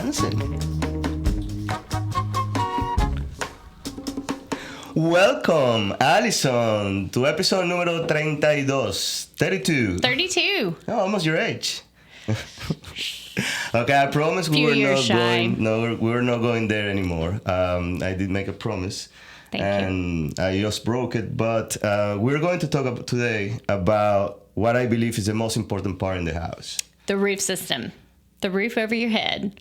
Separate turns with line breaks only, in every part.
dancing. Welcome, Alison, to episode numero 32. 32.
32.
Oh, almost your age. Okay, I promise we were not going there anymore. I did make a promise.
Thank you.
I just broke it. But we're going to talk today about what I believe is the most important part in the house.
The roof system. The roof over your head.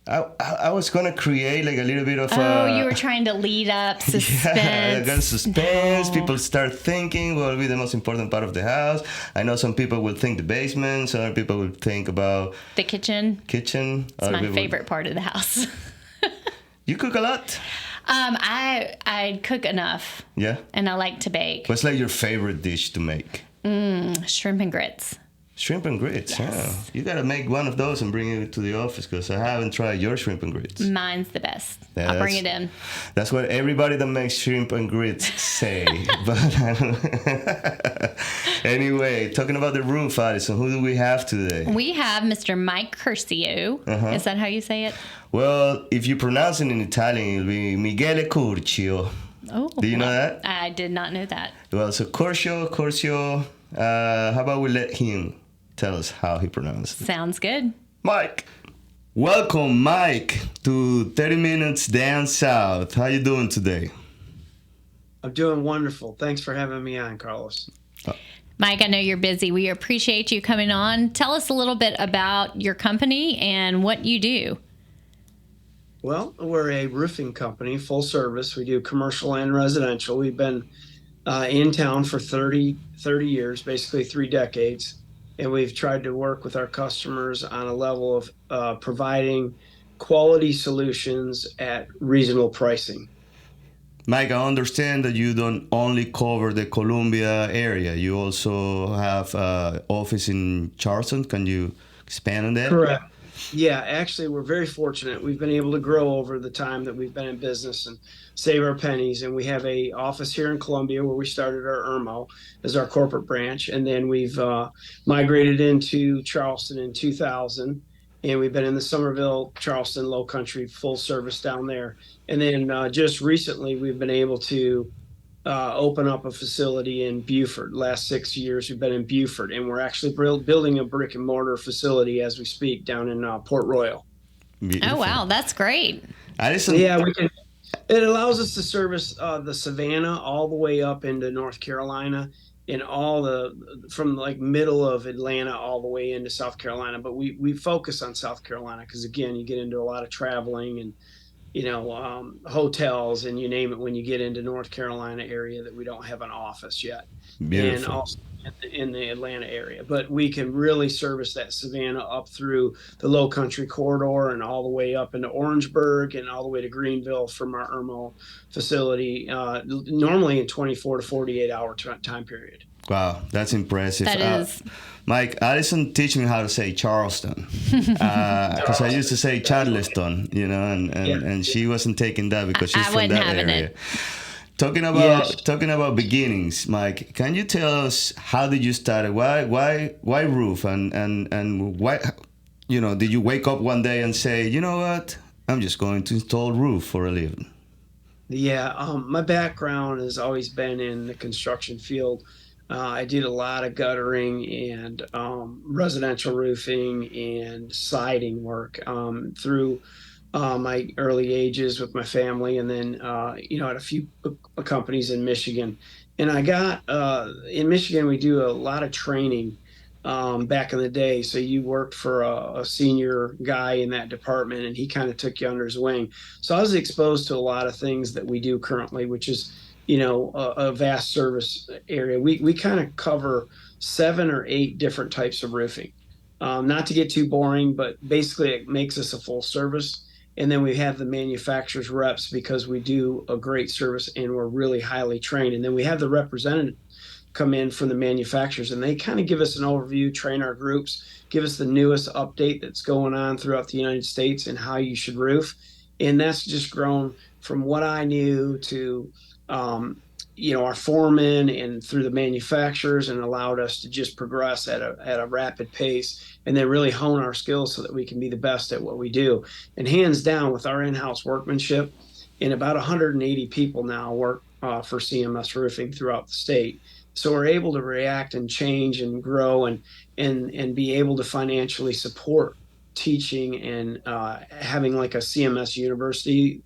I was going to create like a little bit of
you were trying to lead up suspense.
Yeah, against suspense. No. People start thinking what will be the most important part of the house. I know some people will think the basement. Some other people will think about...
The kitchen. It's my favorite part of the house.
You cook a lot?
I cook enough.
Yeah?
And I like to bake.
What's like your favorite dish to make?
Shrimp and grits.
Shrimp and grits,
yes.
Yeah. You got to make one of those and bring it to the office because I haven't tried your shrimp and grits.
Mine's the best.
Yeah,
I'll bring it in.
That's what everybody that makes shrimp and grits say. But anyway, talking about the roof, Alison, who do we have today?
We have Mr. Mike Curcio. Is that how you say it?
Well, if you pronounce it in Italian, it'll be Michele Curcio.
Oh.
Do you know that?
I did not know that.
Well, so Curcio, how about we let him tell us how he pronounced it.
Sounds good.
Mike. Welcome, Mike, to 30 Minutes Down South. How you doing today?
I'm doing wonderful. Thanks for having me on, Carlos.
Mike, I know you're busy. We appreciate you coming on. Tell us a little bit about your company and what you do.
Well, we're a roofing company, full service. We do commercial and residential. We've been in town for 30 years, basically 3 decades. And we've tried to work with our customers on a level of providing quality solutions at reasonable pricing.
Mike, I understand that you don't only cover the Columbia area. You also have an office in Charleston. Can you expand on that?
Correct. Yeah, actually, we're very fortunate. We've been able to grow over the time that we've been in business and save our pennies. And we have a office here in Columbia where we started our IRMO as our corporate branch. And then we've migrated into Charleston in 2000. And we've been in the Somerville, Charleston, Low Country, full service down there. And then just recently, we've been able to open up a facility in Beaufort. Last 6 years, we've been in Beaufort, and we're actually building a brick and mortar facility as we speak down in Port Royal.
Beautiful. Oh, wow. That's great.
Yeah, it allows us to service the Savannah all the way up into North Carolina and from like middle of Atlanta all the way into South Carolina. But we focus on South Carolina because, again, you get into a lot of traveling and hotels and you name it when you get into North Carolina area that we don't have an office yet. Beautiful. And also in the Atlanta area. But we can really service that Savannah up through the Low Country corridor and all the way up into Orangeburg and all the way to Greenville from our IRMO facility, normally in 24 to 48 hour time period.
Wow, that's impressive.
That is.
Mike, Alison teach me how to say Charleston because I used to say Charleston, and she wasn't taking that because she's from that area.
It.
Talking about beginnings, Mike, can you tell us how did you start? Why roof and why did you wake up one day and say, you know what, I'm just going to install roof for a living?
Yeah, my background has always been in the construction field. I did a lot of guttering and residential roofing and siding work through my early ages with my family, and then at a few companies in Michigan. And I got in Michigan, we do a lot of training back in the day. So you worked for a senior guy in that department, and he kind of took you under his wing. So I was exposed to a lot of things that we do currently, which is a vast service area. We kind of cover 7 or 8 different types of roofing. Not to get too boring, but basically it makes us a full service. And then we have the manufacturer's reps because we do a great service and we're really highly trained. And then we have the representative come in from the manufacturers, and they kind of give us an overview, train our groups, give us the newest update that's going on throughout the United States and how you should roof. And that's just grown from what I knew to our foremen and through the manufacturers, and allowed us to just progress at a rapid pace, and then really hone our skills so that we can be the best at what we do. And hands down, with our in-house workmanship, and about 180 people now work for CMS Roofing throughout the state. So we're able to react and change and grow and be able to financially support teaching and having like a CMS university,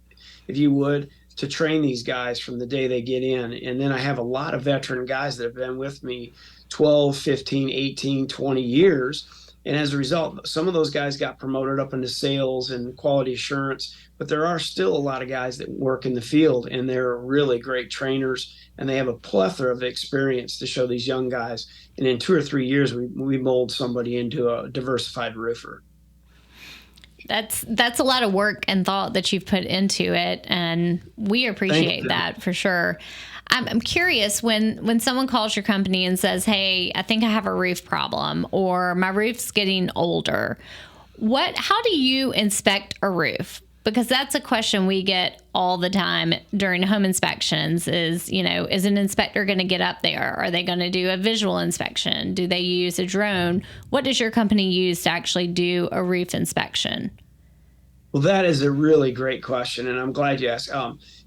if you would, to train these guys from the day they get in. And then I have a lot of veteran guys that have been with me 12, 15, 18, 20 years. And as a result, some of those guys got promoted up into sales and quality assurance, but there are still a lot of guys that work in the field, and they're really great trainers, and they have a plethora of experience to show these young guys. And in 2 or 3 years, we mold somebody into a diversified roofer.
That's a lot of work and thought that you've put into it, and we appreciate that for sure. I'm curious, when someone calls your company and says, "Hey, I think I have a roof problem," or "My roof's getting older," how do you inspect a roof? Because that's a question we get all the time during home inspections is an inspector going to get up there? Are they going to do a visual inspection? Do they use a drone? What does your company use to actually do a roof inspection?
Well, that is a really great question, and I'm glad you asked.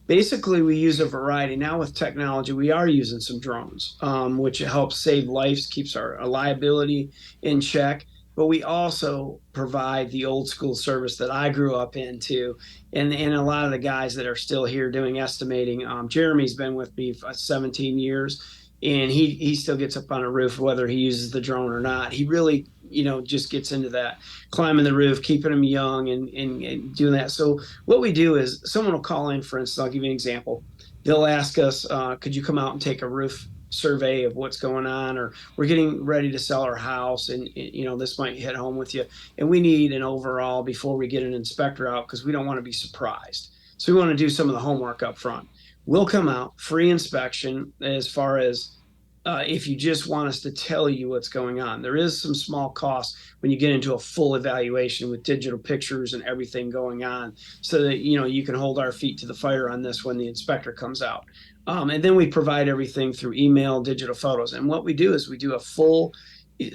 Basically, we use a variety. Now with technology, we are using some drones, which helps save lives, keeps our liability in check. But we also provide the old school service that I grew up into, and a lot of the guys that are still here doing estimating. Jeremy's been with me for 17 years, and he still gets up on a roof whether he uses the drone or not. He really just gets into that, climbing the roof, keeping them young and doing that. So what we do is someone will call in, for instance, I'll give you an example. They'll ask us, could you come out and take a roof survey of what's going on, or we're getting ready to sell our house, and this might hit home with you, and we need an overall before we get an inspector out, because we don't want to be surprised. So we want to do some of the homework up front. We'll come out, free inspection, as far as if you just want us to tell you what's going on. There is some small cost when you get into a full evaluation with digital pictures and everything going on, so that you can hold our feet to the fire on this when the inspector comes out. And then we provide everything through email, digital photos. And what we do is we do a full,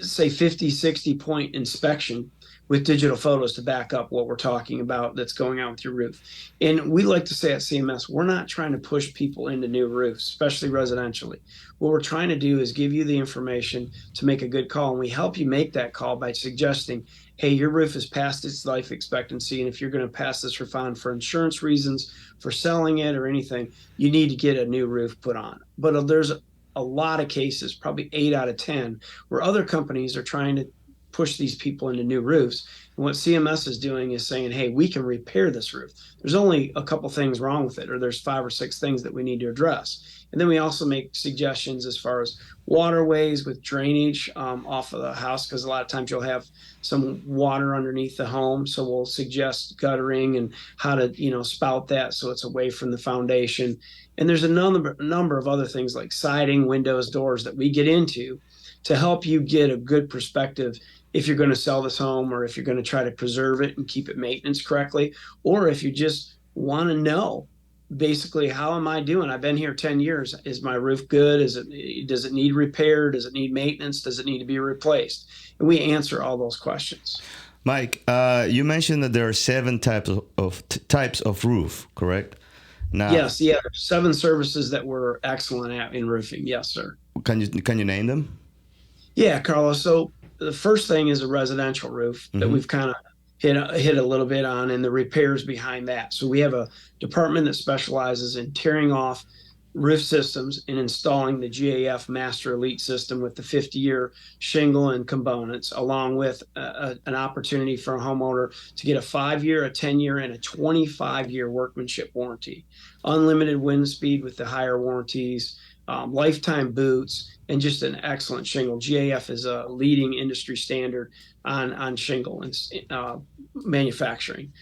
say 50, 60 point inspection with digital photos to back up what we're talking about that's going on with your roof. And we like to say at CMS, we're not trying to push people into new roofs, especially residentially. What we're trying to do is give you the information to make a good call. And we help you make that call by suggesting, hey, your roof is past its life expectancy, and if you're going to pass this roof on for insurance reasons, for selling it or anything, you need to get a new roof put on. But there's a lot of cases, probably 8 out of 10, where other companies are trying to push these people into new roofs. And what CMS is doing is saying, hey, we can repair this roof. There's only a couple things wrong with it, or there's 5 or 6 things that we need to address. And then we also make suggestions as far as waterways with drainage off of the house, because a lot of times you'll have some water underneath the home. So we'll suggest guttering and how to spout that so it's away from the foundation. And there's a number of other things like siding, windows, doors that we get into to help you get a good perspective if you're going to sell this home, or if you're going to try to preserve it and keep it maintenance correctly, or if you just want to know basically, how am I doing? I've been here 10 years. Is my roof good? Does it need repair? Does it need maintenance? Does it need to be replaced? And we answer all those questions.
Mike, you mentioned that there are 7 types of roof, correct? Now,
yes, 7 services that we're excellent at in roofing. Yes, sir.
Can you name them?
Yeah, Carlos. So the first thing is a residential roof that we've kind of hit a little bit on, and the repairs behind that. So we have a department that specializes in tearing off roof systems and installing the GAF Master Elite system with the 50-year shingle and components, along with an opportunity for a homeowner to get a 5-year, a 10-year, and a 25-year workmanship warranty, unlimited wind speed with the higher warranties, lifetime boots, and just an excellent shingle. GAF is a leading industry standard on shingle and manufacturing.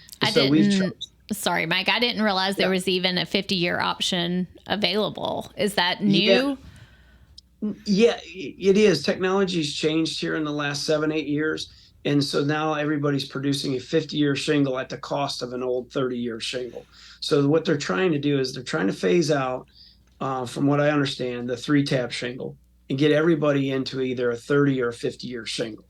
Sorry, Mike, I didn't realize there was even a 50-year option available. Is that new?
Yeah, it is. Technology's changed here in the last 7-8 years. And so now everybody's producing a 50-year shingle at the cost of an old 30-year shingle. So what they're trying to do is they're trying to phase out from what I understand, the 3-tab shingle and get everybody into either a 30 or a 50-year shingle.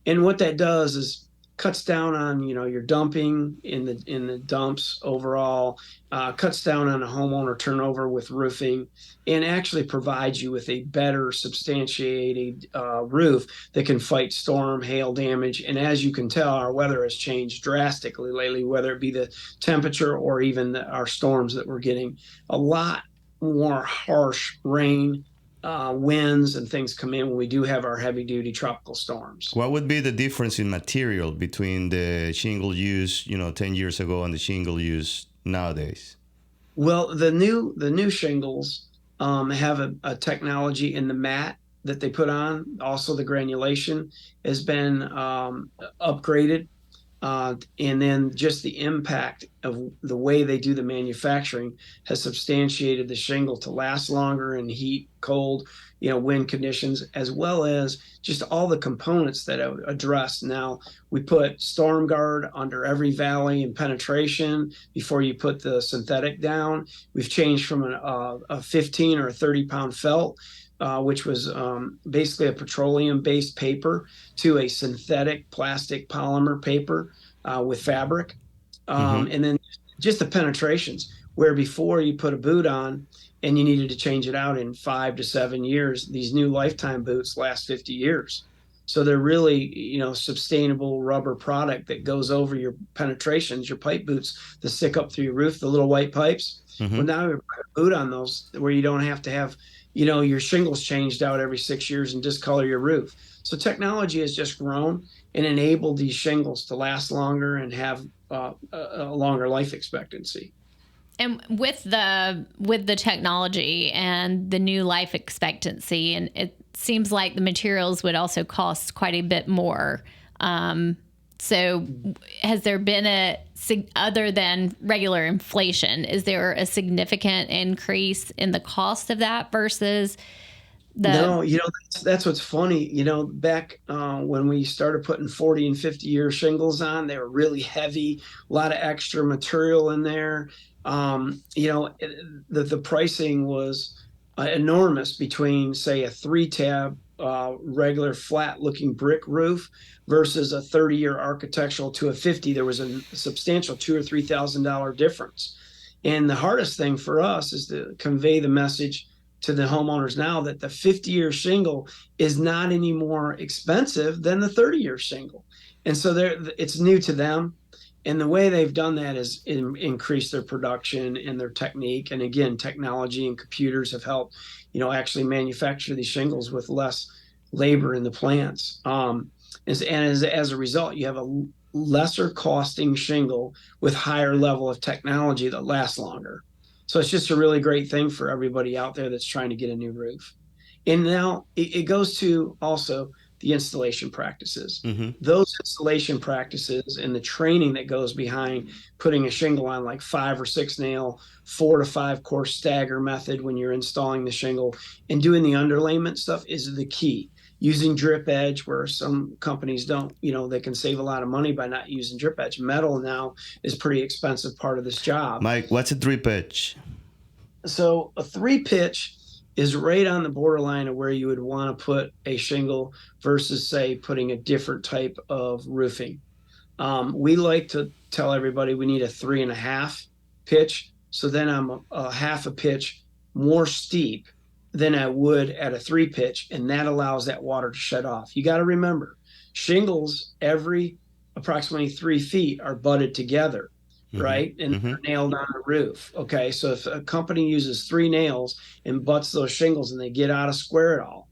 And what that does is cuts down on your dumping in the dumps overall, cuts down on a homeowner turnover with roofing, and actually provides you with a better substantiated roof that can fight storm, hail damage. And as you can tell, our weather has changed drastically lately, whether it be the temperature or even our storms that we're getting. A lot more harsh rain, winds and things come in when we do have our heavy duty tropical storms.
What would be the difference in material between the shingle used, 10 years ago and the shingle used nowadays?
Well, the new shingles have a technology in the mat that they put on. Also, the granulation has been upgraded. And then just the impact of the way they do the manufacturing has substantiated the shingle to last longer in heat, cold, wind conditions, as well as just all the components that are addressed. Now, we put storm guard under every valley and penetration before you put the synthetic down. We've changed from a 15 or a 30-pound felt, which was basically a petroleum-based paper, to a synthetic plastic polymer paper with fabric. And then just the penetrations, where before you put a boot on and you needed to change it out in 5 to 7 years, these new lifetime boots last 50 years. So they're really, sustainable rubber product that goes over your penetrations, your pipe boots that stick up through your roof, the little white pipes. Well, now you put a boot on those where you don't have to have your shingles changed out every 6 years and discolor your roof. So technology has just grown and enabled these shingles to last longer and have a longer life expectancy.
And with the technology and the new life expectancy, and it seems like the materials would also cost quite a bit more. So has there been other than regular inflation, is there a significant increase in the cost of that versus
No, that's what's funny. Back when we started putting 40 and 50-year shingles on, they were really heavy, a lot of extra material in there. The pricing was enormous between, say, a 3-tab regular flat looking brick roof versus a 30-year architectural to a 50. There was a substantial $2,000 or $3,000 difference. And the hardest thing for us is to convey the message to the homeowners now that the 50-year shingle is not any more expensive than the 30-year shingle. And so it's new to them. And the way they've done that is increase their production and their technique. And again, technology and computers have helped, actually manufacture these shingles with less labor in the plants. As a result, you have a lesser costing shingle with higher level of technology that lasts longer. So it's just a really great thing for everybody out there that's trying to get a new roof. And now it goes to also the installation practices. Those installation practices and the training that goes behind putting a shingle on, like 5 or 6 nail, 4 to 5 course stagger method when you're installing the shingle, and doing the underlayment stuff is the key. Using drip edge, where some companies don't, they can save a lot of money by not using drip edge. Metal now is a pretty expensive part of this job.
Mike, what's a drip edge?
So a 3-pitch is right on the borderline of where you would want to put a shingle versus, say, putting a different type of roofing. We like to tell everybody we need a 3.5 pitch. So then I'm a half a pitch more steep than I would at a 3-pitch, and that allows that water to shut off. You got to remember, shingles every approximately 3 feet are butted together, right? And they're nailed on the roof. Okay, so if a company uses 3 nails and butts those shingles and they get out of square at all,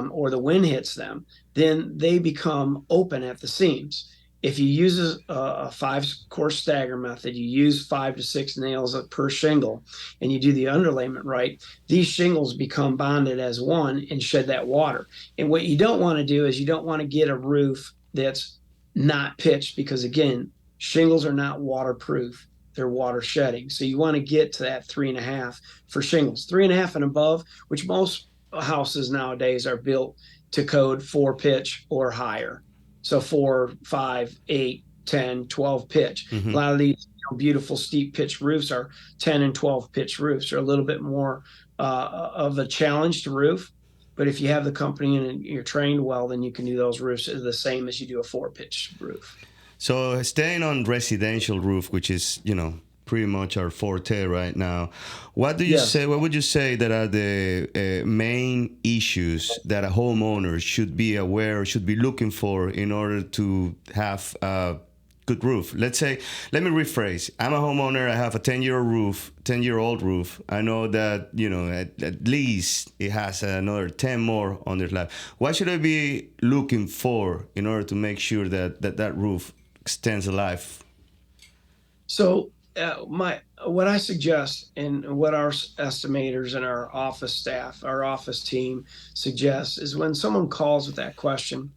or the wind hits them, then they become open at the seams. If you use a 5-course stagger method, you use 5 to 6 nails per shingle, and you do the underlayment right, these shingles become bonded as one and shed that water. And what you don't want to do is you don't want to get a roof that's not pitched, because again, shingles are not waterproof. They're water shedding. So you want to get to that 3.5 for shingles. 3.5 and above, which most houses nowadays are built to code 4-pitch or higher. So 4, 5, 8, 10, 12 pitch. A lot of these beautiful steep pitch roofs are 10 and 12 pitch roofs. They're a little bit more of a challenged roof. But if you have the company and you're trained well, then you can do those roofs the same as you do a 4-pitch roof.
So staying on residential roof, which is, pretty much our forte right now, what do you
Yes.
say? What would you say that are the main issues that a homeowner should be aware or should be looking for in order to have a good roof? Let me rephrase. I'm a homeowner. I have a 10-year-old roof. I know that, at least it has another 10 more on their life. What should I be looking for in order to make sure that roof extends the life?
So what I suggest and what our estimators and our office staff, our office team suggests is when someone calls with that question,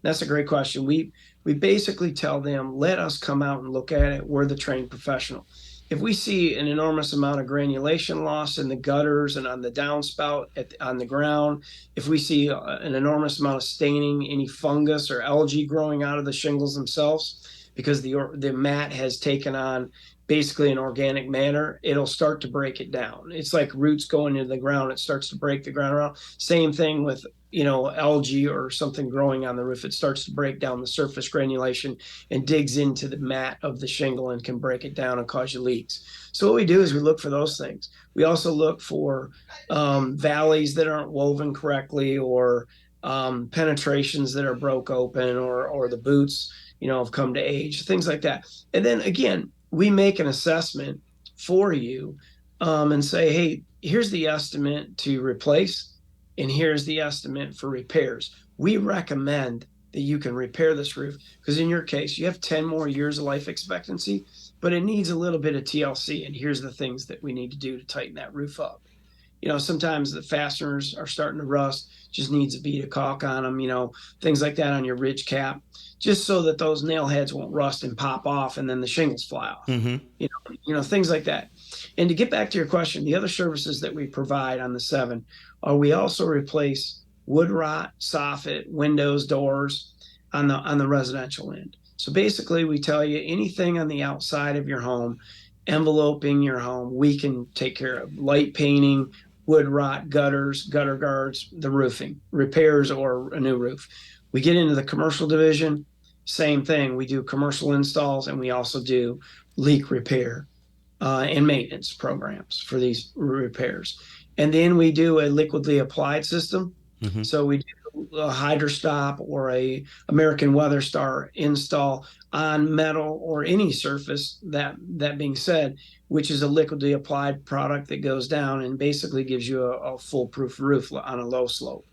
that's a great question. We basically tell them, let us come out and look at it. We're the trained professional. If we see an enormous amount of granulation loss in the gutters and on the downspout on the ground, if we see an enormous amount of staining, any fungus or algae growing out of the shingles themselves, because the mat has taken on basically an organic matter, it'll start to break it down. It's like roots going into the ground. It starts to break the ground around. Same thing with algae or something growing on the roof. It starts to break down the surface granulation and digs into the mat of the shingle and can break it down and cause you leaks. So what we do is we look for those things. We also look for valleys that aren't woven correctly, or penetrations that are broke open, or the boots have come to age, things like that. And then again, we make an assessment for you and say, hey, here's the estimate to replace, and here's the estimate for repairs. We recommend that you can repair this roof because in your case, you have 10 more years of life expectancy, but it needs a little bit of TLC. And here's the things that we need to do to tighten that roof up. Sometimes the fasteners are starting to rust, just needs a bead of caulk on them, things like that on your ridge cap, just so that those nail heads won't rust and pop off and then the shingles fly off, things like that. And to get back to your question, the other services that we provide on the 7 are we also replace wood rot, soffit, windows, doors on the residential end. So basically we tell you anything on the outside of your home, enveloping your home, we can take care of. Light painting, wood rot, gutters, gutter guards, the roofing, repairs, or a new roof. We get into the commercial division, same thing. We do commercial installs, and we also do leak repair and maintenance programs for these repairs. And then we do a liquidly applied system. Mm-hmm. So we do a HydroStop or a American Weather Star install on metal or any surface. That being said, which is a liquidly applied product that goes down and basically gives you a foolproof roof on a low slope.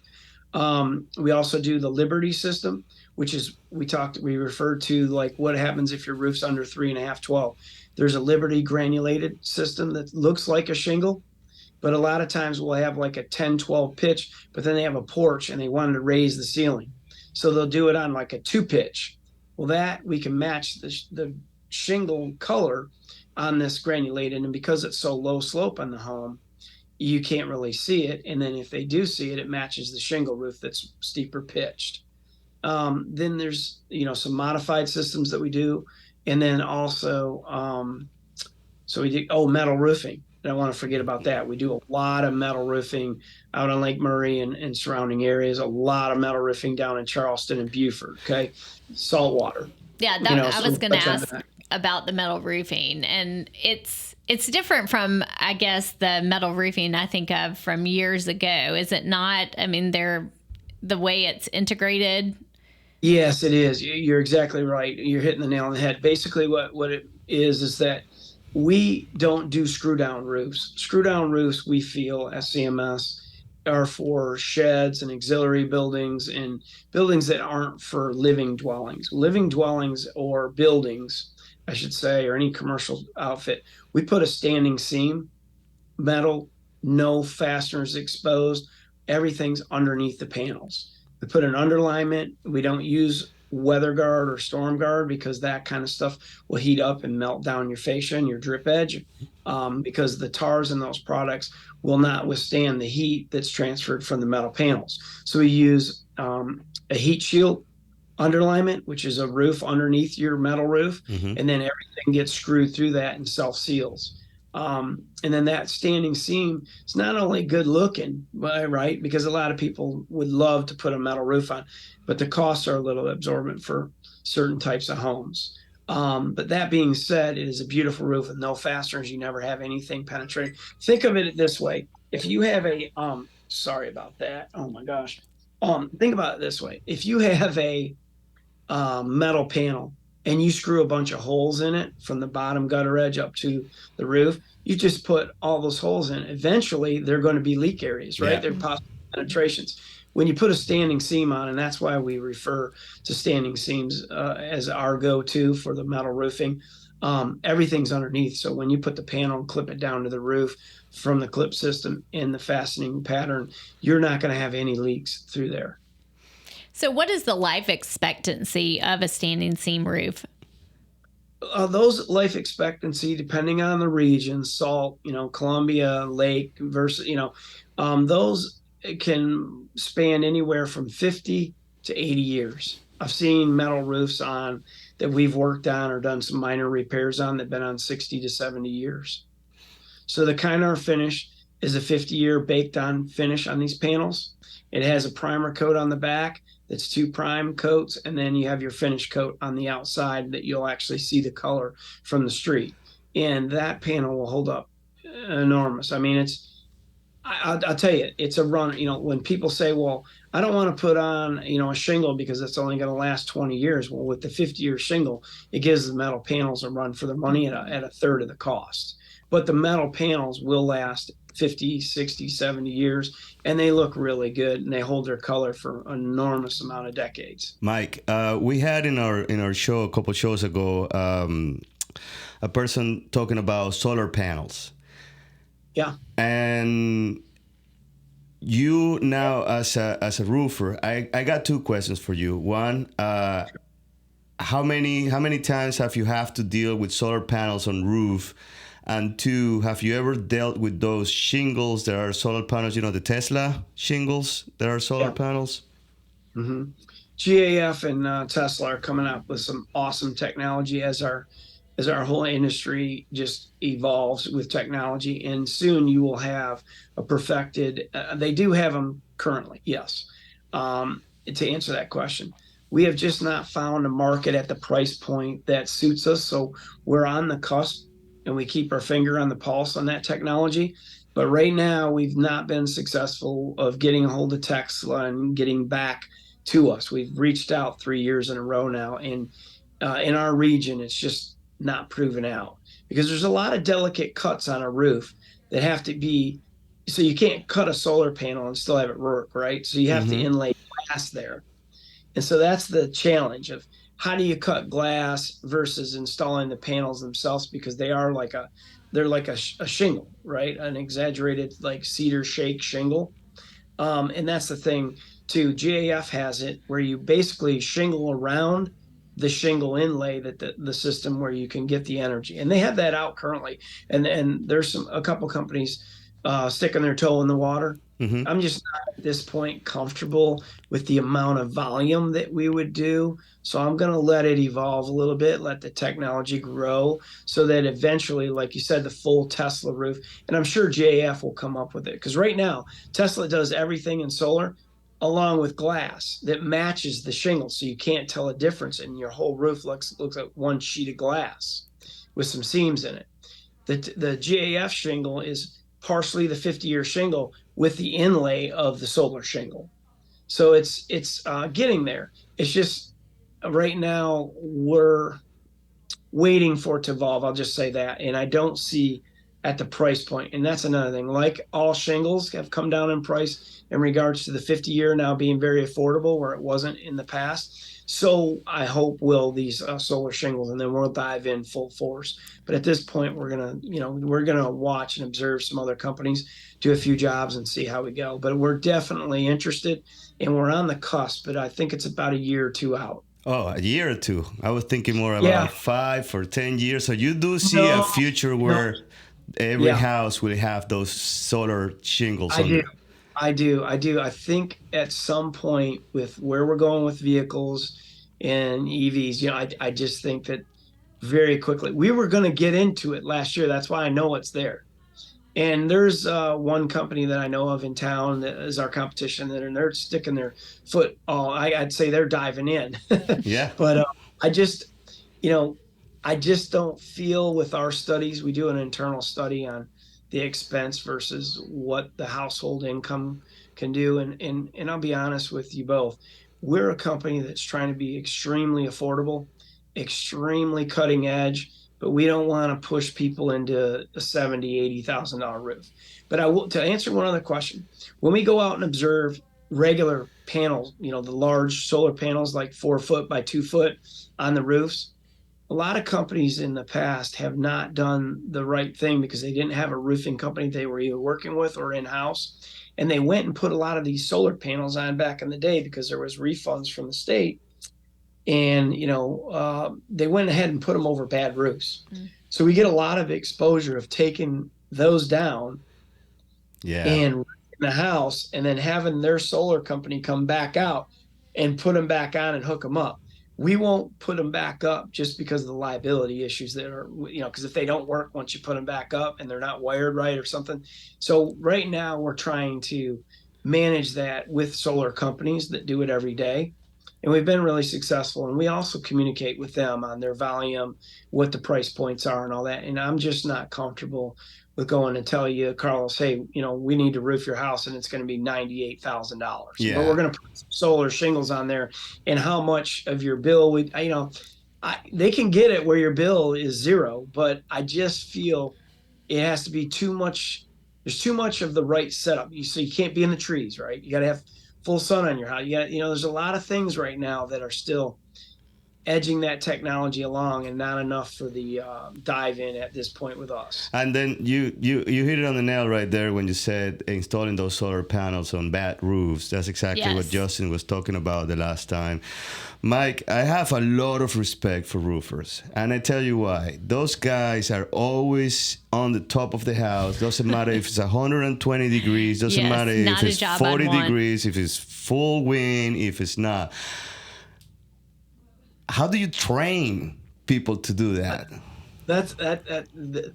We also do the Liberty system, which is we referred to like what happens if your roof's under 3.5, 12. There's a Liberty granulated system that looks like a shingle, but a lot of times we'll have like a 10, 12 pitch, but then they have a porch and they wanted to raise the ceiling. So they'll do it on like a 2 pitch. Well, that we can match the shingle color on this granulated. And because it's so low slope on the home, you can't really see it. And then if they do see it, it matches the shingle roof that's steeper pitched. Then there's, some modified systems that we do. And then also, so we do, metal roofing. I don't want to forget about that. We do a lot of metal roofing out on Lake Murray and surrounding areas, a lot of metal roofing down in Charleston and Beaufort, okay? Saltwater.
Yeah, I was going to ask about the metal roofing. And it's different from, I guess, the metal roofing I think of from years ago. Is it not? I mean, the way it's integrated.
Yes, it is. You're exactly right. You're hitting the nail on the head. Basically, what it is that we don't do screw down roofs. Screw down roofs, we feel, as CMS, are for sheds and auxiliary buildings and buildings that aren't for living dwellings. Living dwellings or buildings, I should say, or any commercial outfit, we put a standing seam, metal, no fasteners exposed. Everything's underneath the panels. We put an underlayment. We don't use weather guard or storm guard because that kind of stuff will heat up and melt down your fascia and your drip edge because the tars in those products will not withstand the heat that's transferred from the metal panels. So we use a heat shield underlayment, which is a roof underneath your metal roof, and then everything gets screwed through that and self-seals. And then that standing seam is not only good looking, right? Because a lot of people would love to put a metal roof on, but the costs are a little absorbent for certain types of homes. But that being said, it is a beautiful roof with no fasteners. You never have anything penetrating. Think of it this way. If you have sorry about that. Oh my gosh. Think about it this way. If you have a metal panel and you screw a bunch of holes in it from the bottom gutter edge up to the roof, you just put all those holes in. Eventually, they're going to be leak areas, right?
Yeah.
They're possible penetrations. When you put a standing seam on, and that's why we refer to standing seams as our go-to for the metal roofing, everything's underneath. So when you put the panel and clip it down to the roof from the clip system in the fastening pattern, you're not going to have any leaks through there.
So what is the life expectancy of a standing seam roof?
Those life expectancy, depending on the region, salt, Columbia, lake versus, those can span anywhere from 50 to 80 years. I've seen metal roofs on that we've worked on or done some minor repairs on that have been on 60 to 70 years. So the Kynar finish is a 50-year baked on finish on these panels. It has a primer coat on the back that's 2 prime coats, and then you have your finish coat on the outside that you'll actually see the color from the street. And that panel will hold up enormous. I mean, I'll tell you, it's a run. When people say, well, I don't want to put on, a shingle because it's only going to last 20 years. Well, with the 50-year shingle, it gives the metal panels a run for their money at a third of the cost. But the metal panels will last 50, 60, 70 years, and they look really good, and they hold their color for an enormous amount of decades.
Mike, we had in our show a couple shows ago a person talking about solar panels.
Yeah.
And you now, as a roofer, I got 2 questions for you. One, how many times have you to deal with solar panels on roof? And 2, have you ever dealt with those shingles that are solar panels? The Tesla shingles that are solar panels?
Mm-hmm. GAF and Tesla are coming up with some awesome technology as our whole industry just evolves with technology. And soon you will have a perfected. They do have them currently, yes. To answer that question, we have just not found a market at the price point that suits us. So we're on the cusp, and we keep our finger on the pulse on that technology. But right now, we've not been successful of getting a hold of Tesla and getting back to us. We've reached out 3 years in a row now, and in our region, it's just not proven out because there's a lot of delicate cuts on a roof that have to be. So you can't cut a solar panel and still have it work, right? So you have to inlay glass there. And so that's the challenge of how do you cut glass versus installing the panels themselves, because they're like a shingle, right? An exaggerated like cedar shake shingle. And that's the thing too. GAF has it where you basically shingle around the shingle inlay that the system where you can get the energy. And they have that out currently. And there's a couple companies sticking their toe in the water. Mm-hmm. I'm just not at this point comfortable with the amount of volume that we would do. So I'm going to let it evolve a little bit, let the technology grow so that eventually, like you said, the full Tesla roof, and I'm sure JF will come up with it. Because right now, Tesla does everything in solar along with glass that matches the shingle. So you can't tell a difference, and your whole roof looks like one sheet of glass with some seams in it. The GAF shingle is partially the 50-year shingle with the inlay of the solar shingle. So it's getting there. It's just right now we're waiting for it to evolve. I'll just say that. And I don't see at the price point. And that's another thing. Like all shingles have come down in price in regards to the 50-year now being very affordable where it wasn't in the past. So I hope will these solar shingles, and then we'll dive in full force. But at this point, we're gonna watch and observe some other companies do a few jobs and see how we go. But we're definitely interested, and we're on the cusp. But I think it's about a year or 2 out.
Oh, a year or 2. I was thinking more about 5 or 10 years. So you do see a future where every house will have those solar shingles.
I do. I think at some point with where we're going with vehicles and EVs, I just think that very quickly. We were going to get into it last year. That's why I know it's there. And there's one company that I know of in town that is our competition, and they're sticking their foot all. I'd say they're diving in.
Yeah.
But I just, you know, I just don't feel with our studies. We do an internal study on the expense versus what the household income can do. And I'll be honest with you both. We're a company that's trying to be extremely affordable, extremely cutting edge, but we don't want to push people into a $70,000, $80,000 roof. But I will, to answer one other question, when we go out and observe regular panels, the large solar panels like 4 foot by 2 foot on the roofs, a lot of companies in the past have not done the right thing because they didn't have a roofing company they were either working with or in-house. And they went and put a lot of these solar panels on back in the day because there was refunds from the state. And, they went ahead and put them over bad roofs. Mm. So we get a lot of exposure of taking those down and in the house and then having their solar company come back out and put them back on and hook them up. We won't put them back up just because of the liability issues that are, because if they don't work once you put them back up and they're not wired right or something. So right now we're trying to manage that with solar companies that do it every day. And we've been really successful. And we also communicate with them on their volume, what the price points are and all that. And I'm just not comfortable with going and tell you, Carlos, hey, we need to roof your house and it's going to be $98,000. Yeah. But we're going to put some solar shingles on there. And how much of your bill they can get it where your bill is zero, but I just feel it has to be too much. There's too much of the right setup. So you can't be in the trees, right? You got to have full sun on your house. There's a lot of things right now that are still edging that technology along and not enough for the dive in at this point with us.
And then you hit it on the nail right there when you said installing those solar panels on bad roofs. That's exactly what Justin was talking about the last time. Mike, I have a lot of respect for roofers, and I tell you why. Those guys are always on the top of the house. Doesn't matter if it's 120 degrees. Doesn't matter if it's 40 degrees, if it's full wind, if it's not. How do you train people to do that?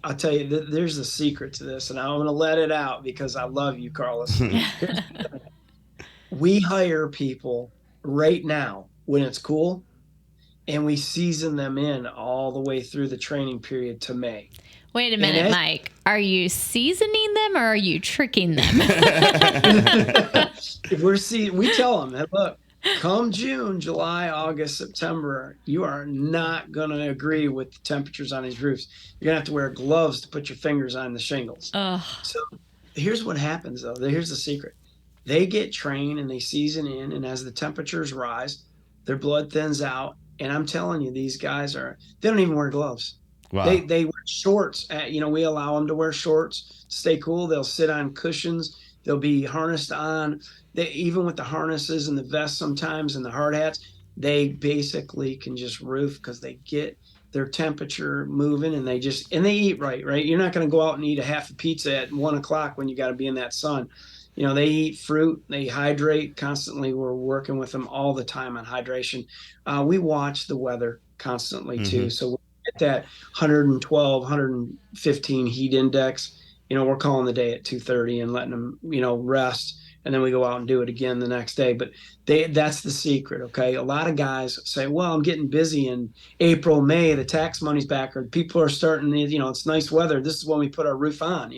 I'll tell you, there's a secret to this, and I'm going to let it out because I love you, Carlos. We hire people right now when it's cool, and we season them in all the way through the training period to May.
Wait a minute, Mike. Are you seasoning them or are you tricking them?
We tell them, hey, look, come June, July, August, September, you are not going to agree with the temperatures on these roofs. You're going to have to wear gloves to put your fingers on the shingles. So here's what happens, though. Here's the secret. They get trained and they season in, and as the temperatures rise, their blood thins out. And I'm telling you, these guys they don't even wear gloves. Wow. They wear shorts. We allow them to wear shorts to stay cool. They'll sit on cushions. They'll be harnessed on. Even with the harnesses and the vests sometimes and the hard hats, they basically can just roof because they get their temperature moving and they eat right? You're not going to go out and eat a half a pizza at 1 o'clock when you got to be in that sun. They eat fruit, they hydrate constantly. We're working with them all the time on hydration. We watch the weather constantly too. So we get that 112, 115 heat index. We're calling the day at 2:30 and letting them, rest. And then we go out and do it again the next day. But that's the secret, okay? A lot of guys say, well, I'm getting busy in April, May, the tax money's back, or people are starting, it's nice weather. This is when we put our roof on,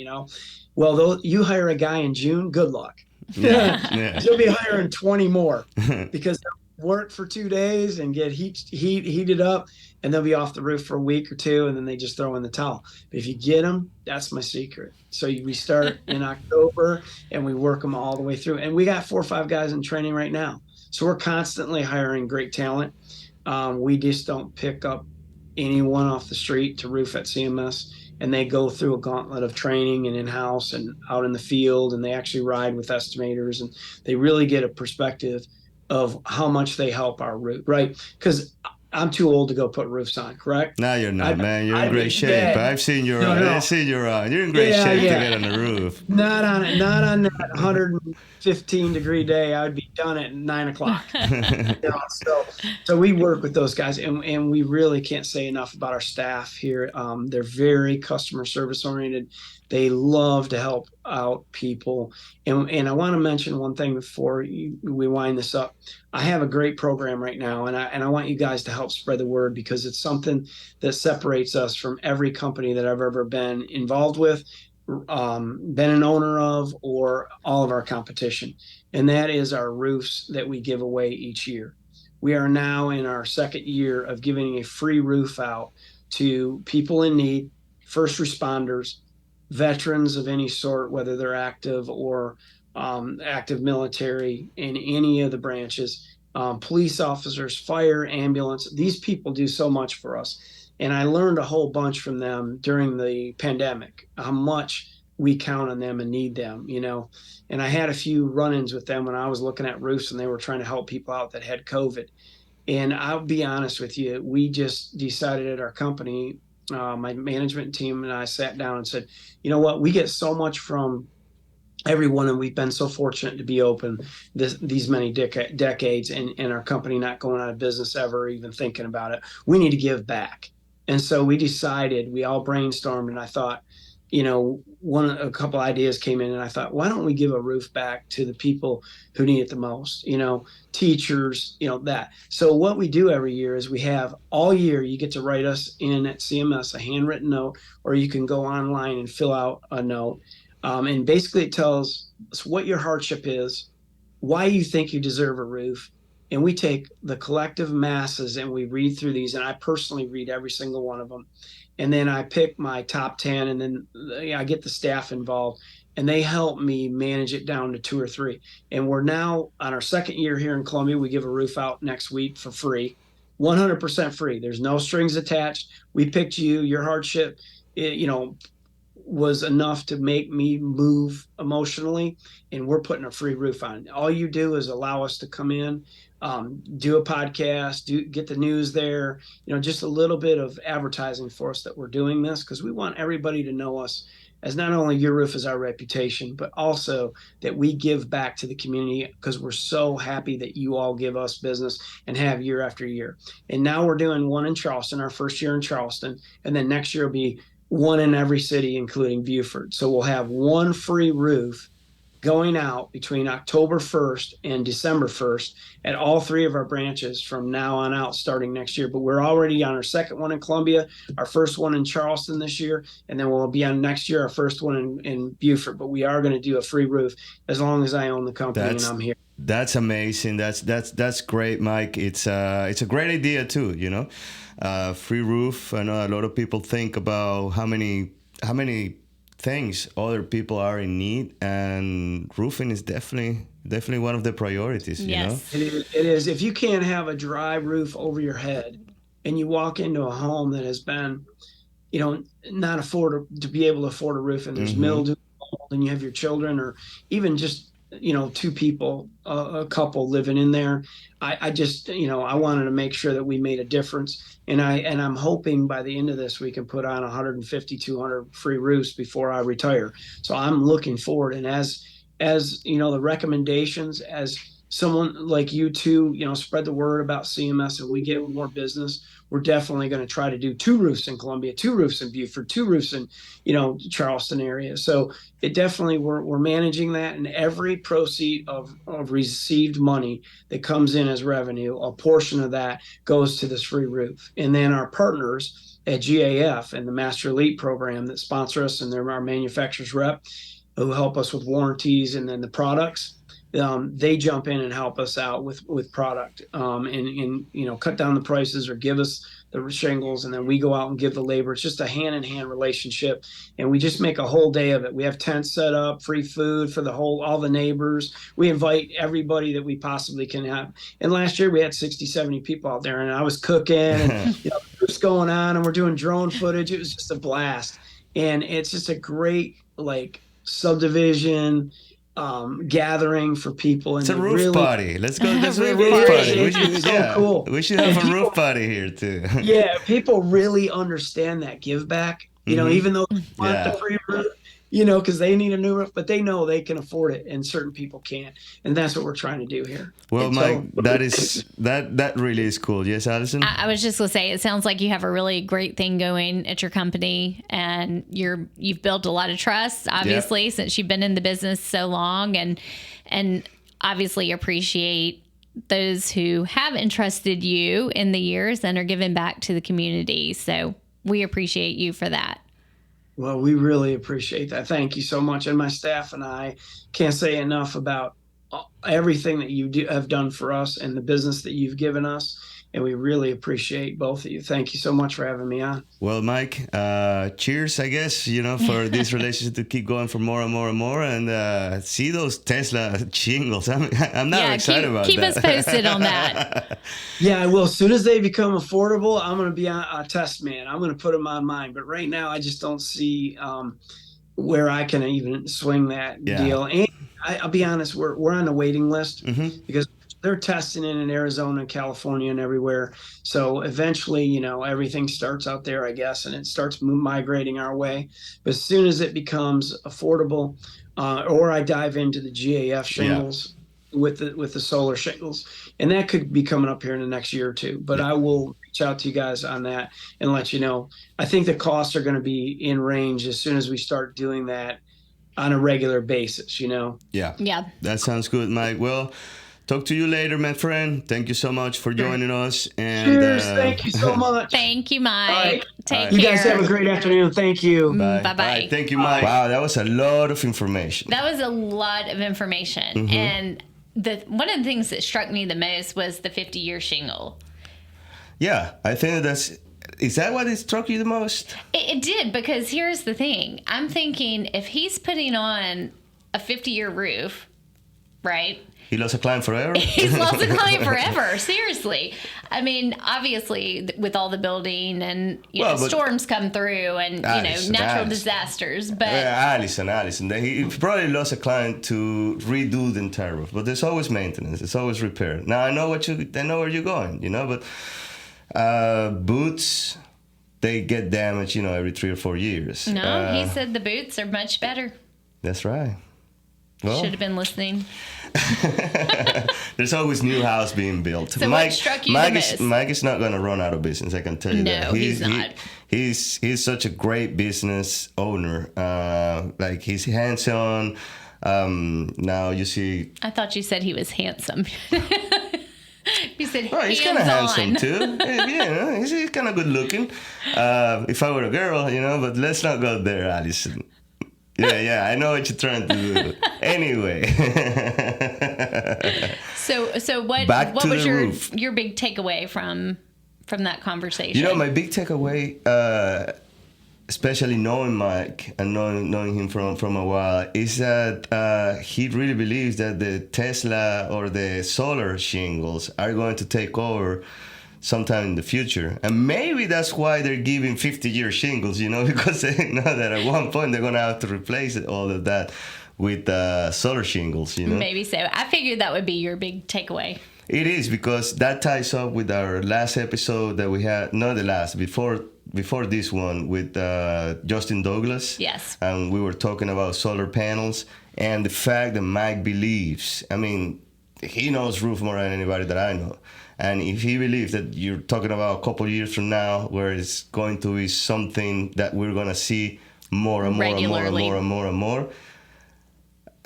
Well, you hire a guy in June, good luck. Yeah. You'll be hiring 20 more because they'll work for 2 days and get heated up, and they'll be off the roof for a week or two, and then they just throw in the towel. But if you get them, that's my secret. So we start in October, and we work them all the way through. And we got 4 or 5 guys in training right now. So we're constantly hiring great talent. We just don't pick up anyone off the street to roof at CMS. And they go through a gauntlet of training and in-house and out in the field, and they actually ride with estimators, and they really get a perspective of how much they help our roof, right? Because I'm too old to go put roofs on, correct?
No, you're not, man. You're in
I'd
great
be
shape.
dead.
I've seen your,
No, no.
I've seen your, you're in great
Yeah,
shape to
yeah.
get on the roof.
Not on that 115-degree day. I would be done at 9 o'clock. You know, so we work with those guys, and we really can't say enough about our staff here. They're very customer service oriented. They love to help out people. And I want to mention one thing before we wind this up. I have a great program right now, and I want you guys to help spread the word because it's something that separates us from every company that I've ever been involved with, been an owner of, or all of our competition. And that is our roofs that we give away each year. We are now in our second year of giving a free roof out to people in need, first responders, veterans of any sort, whether they're active or active military in any of the branches, police officers, fire, ambulance. These people do so much for us. And I learned a whole bunch from them during the pandemic, how much we count on them and need them, you know. And I had a few run-ins with them when I was looking at roofs and they were trying to help people out that had COVID. And I'll be honest with you, we just decided at our company, my management team and I sat down and said, you know what, we get so much from everyone, and we've been so fortunate to be open these many decades, and our company not going out of business ever even thinking about it. We need to give back. And so we decided, we all brainstormed, and I thought, you know, a couple ideas came in, and I thought, why don't we give a roof back to the people who need it the most? You know, teachers, you know, that. So what we do every year is we have all year, you get to write us in at CMS a handwritten note, or you can go online and fill out a note. And basically it tells us what your hardship is, why you think you deserve a roof. And we take the collective masses and we read through these. And I personally read every single one of them. And then I pick my top 10, and then I get the staff involved, and they help me manage it down to 2 or 3. And we're now on our second year here in Columbia. We give a roof out next week for free, 100% free. There's no strings attached. We picked you, your hardship, you know, was enough to make me move emotionally, and we're putting a free roof on. All you do is allow us to come in, do a podcast, get the news there, you know, just a little bit of advertising for us that we're doing this, because we want everybody to know us as not only your roof is our reputation, but also that we give back to the community, because we're so happy that you all give us business and have year after year. And now we're doing one in Charleston, our first year in Charleston, and then next year will be one in every city, including Beaufort. So we'll have one free roof going out between October 1st and December 1st at all 3 of our branches from now on out, starting next year. But we're already on our second one in Columbia, our first one in Charleston this year, and then we'll be on next year, our first one in Beaufort. But we are going to do a free roof as long as I own the company and I'm here.
That's amazing. That's great, Mike. It's a great idea too. You know, free roof. I know a lot of people think about how many things other people are in need, and roofing is definitely one of the priorities.
Yes.
You know,
it is. If you can't have a dry roof over your head, and you walk into a home that has been, you know, not to be able to afford a roof, and there's mildew, and you have your children, or even just, you know, 2 people, a couple living in there. I just, you know, I wanted to make sure that we made a difference, and I'm hoping by the end of this we can put on 150, 200 free roofs before I retire. So I'm looking forward, and as you know, the recommendations, as someone like you two, you know, spread the word about CMS and we get more business, we're definitely going to try to do 2 roofs in Columbia, 2 roofs in Beaufort, 2 roofs in, you know, Charleston area. So it definitely, we're managing that, and every proceed of received money that comes in as revenue, a portion of that goes to this free roof. And then our partners at GAF and the Master Elite program that sponsor us, and they're our manufacturer's rep who help us with warranties and then the products. They jump in and help us out with product, and you know, cut down the prices or give us the shingles, and then we go out and give the labor. It's just a hand-in-hand relationship, and we just make a whole day of it. We have tents set up, free food for all the neighbors. We invite everybody that we possibly can have. And last year we had 60, 70 people out there, and I was cooking, and you know, what's going on, and we're doing drone footage. It was just a blast, and it's just a great, like, subdivision gathering for people. And
it's a roof
really,
party. Let's go. Let's do a
Roof
roof
party.
party. We
It's
should,
so cool.
we should have a roof party here too.
Yeah, people really understand that give back. Even though they want the free roof, because they need a new roof, but they know they can afford it, and certain people can't, and that's what we're trying to do here.
Well,
And
Mike, that really is cool. Yes, Allison.
I was just gonna say, it sounds like you have a really great thing going at your company, and you've built a lot of trust, obviously, since you've been in the business so long, and obviously appreciate those who have entrusted you in the years and are giving back to the community. So we appreciate you for that.
Well, we really appreciate that. Thank you so much. And my staff and I can't say enough about everything that you have done for us and the business that you've given us. And we really appreciate both of you. Thank you so much for having me on.
Well, Mike, cheers, I guess, for this relationship to keep going for more and more and more, and see those Tesla shingles. I'm not excited about that.
Keep us posted on that.
Yeah, I will. As soon as they become affordable, I'm going to be a test man. I'm going to put them on mine. But right now, I just don't see where I can even swing that deal. And I'll be honest, we're on the waiting list because they're testing it in Arizona, California, and everywhere. So eventually, everything starts out there, I guess, and it starts migrating our way. But as soon as it becomes affordable, or I dive into the GAF shingles with the solar shingles, and that could be coming up here in the next year or two. But I will reach out to you guys on that and let you know. I think the costs are going to be in range as soon as we start doing that on a regular basis.
Yeah. That sounds good, Mike. Well, talk to you later, my friend. Thank you so much for joining us. And
cheers. Thank you so much.
Thank you, Mike. Take care.
You guys have a great afternoon. Thank you.
Bye-bye.
Thank you, Mike. Wow, that was a lot of information.
That was a lot of information. And one of the things that struck me the most was the 50-year shingle.
Yeah, I think is that what it struck you the most?
It did, because here's the thing. I'm thinking, if he's putting on a 50-year roof, right?
He lost a client forever?
He's lost a client forever. Seriously. I mean, obviously, with all the building and storms come through and natural disasters. But
Allison, he probably lost a client to redo the entire roof. But there's always maintenance. It's always repair. Now I know where you're going. But boots, they get damaged, every 3 or 4 years.
No, he said the boots are much better.
That's right. Well,
should have been listening.
There's always new house being built.
So what struck you the most?
Mike is not going to run out of business. I can tell you that.
No, he's not.
He's such a great business owner. He's hands-on. Now you see.
I thought you said he was handsome. You said
he's kind of handsome too. Yeah, he's kind of good looking. If I were a girl, but let's not go there, Allison. Yeah, I know what you're trying to do. Anyway.
So what was your big takeaway from that conversation?
My big takeaway, especially knowing Mike and knowing him from a while, is that he really believes that the Tesla or the solar shingles are going to take over sometime in the future. And maybe that's why they're giving 50-year shingles, because they know that at one point they're going to have to replace all of that with solar shingles,
Maybe so. I figured that would be your big takeaway.
It is, because that ties up with our last episode that we had, not the last, before this one with Justin Douglas.
Yes.
And we were talking about solar panels and the fact that Mike believes, he knows roof more than anybody that I know. And if he believes that you're talking about a couple of years from now where it's going to be something that we're going to see more and more and more and more and more and more,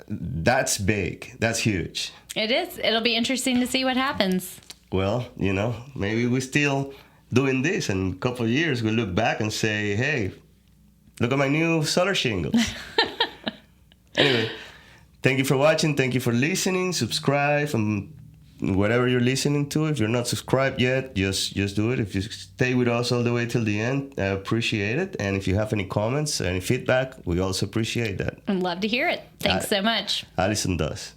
that's big. That's huge.
It is. It'll be interesting to see what happens.
Well, maybe we're still doing this, and in a couple of years we'll look back and say, hey, look at my new solar shingles. Anyway, thank you for watching. Thank you for listening. Subscribe and whatever you're listening to. If you're not subscribed yet, just do it. If you stay with us all the way till the end, I appreciate it. And if you have any comments, any feedback, we also appreciate that.
I'd love to hear it. Thanks so much.
Allison does.